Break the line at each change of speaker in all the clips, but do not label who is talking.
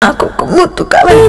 నాకు ఒక ముద్దు కావాలి.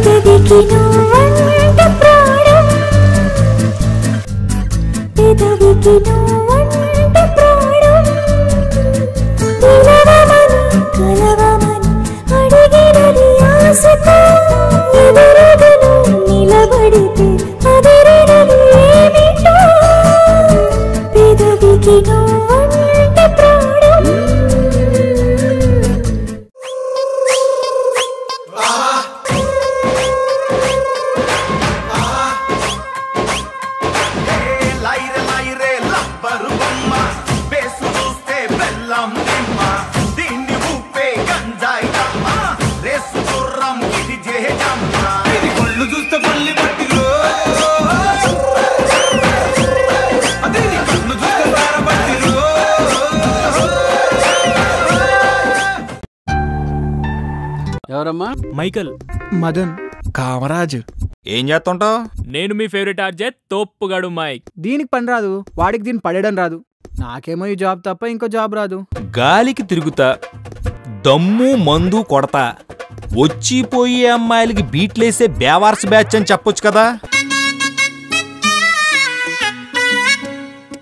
ఎవరమ్మా?
మైకల్.
మదన్. కామరాజు.
ఏం చేస్తుంటావు?
నేను మీ ఫేవరెట్ ఆర్జే తోప్పుగాడు మైక్.
దీనికి పని రాదు, వాడికి దీన్ని పడేయడం రాదు. నాకేమో ఈ జాబ్ తప్ప ఇంకో జాబ్ రాదు.
గాలికి తిరుగుతా, దమ్ము మందు కొడతా, వచ్చిపోయే అమ్మాయిలకి బీట్లేసే బేవార్స్ బ్యాచ్ అని చెప్పొచ్చు కదా.